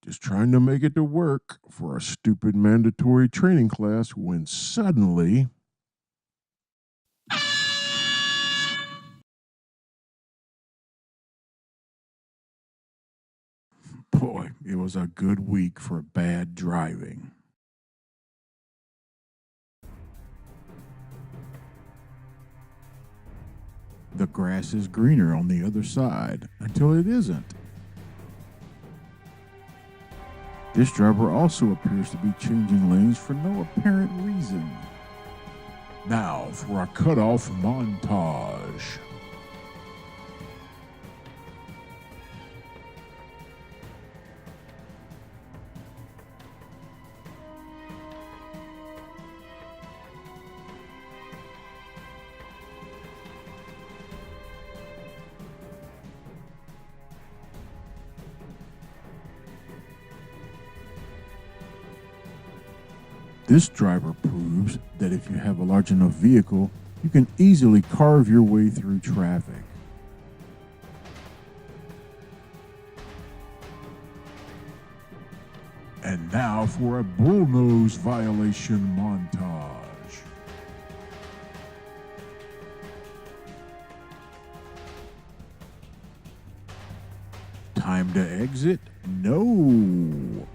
is trying to make it to work for a stupid mandatory training class when suddenly. Boy, it was a good week for bad driving. The grass is greener on the other side until it isn't. This driver also appears to be changing lanes for no apparent reason. Now for a cutoff montage. This driver proves that if you have a large enough vehicle, you can easily carve your way through traffic. And now for a bullnose violation montage. Time to exit? No.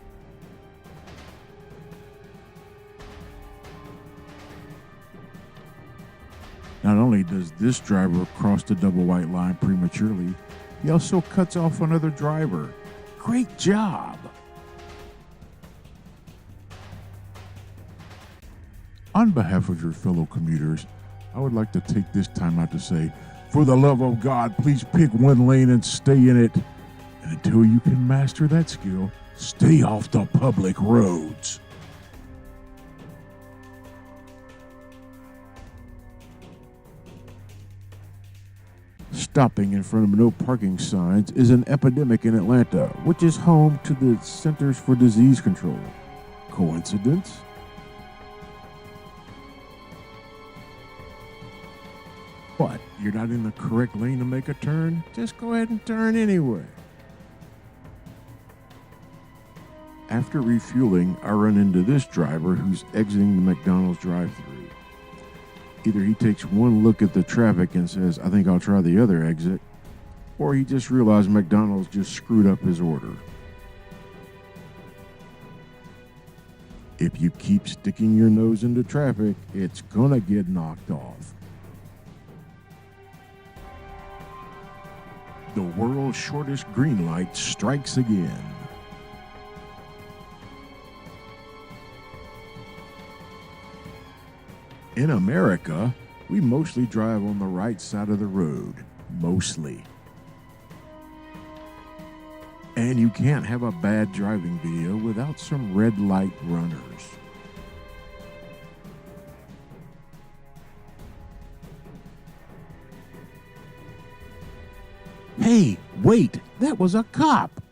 Not only does this driver cross the double white line prematurely, he also cuts off another driver. Great job! On behalf of your fellow commuters, I would like to take this time out to say, for the love of God, please pick one lane and stay in it. And until you can master that skill, stay off the public roads. Stopping in front of no parking signs is an epidemic in Atlanta, which is home to the Centers for Disease Control. Coincidence? What? You're not in the correct lane to make a turn? Just go ahead and turn anyway. After refueling, I run into this driver who's exiting the McDonald's drive-thru. Either he takes one look at the traffic and says, I think I'll try the other exit, or he just realized McDonald's just screwed up his order. If you keep sticking your nose into traffic, it's gonna get knocked off. The world's shortest green light strikes again. In America, we mostly drive on the right side of the road. Mostly. And you can't have a bad driving video without some red light runners. Hey, wait, that was a cop.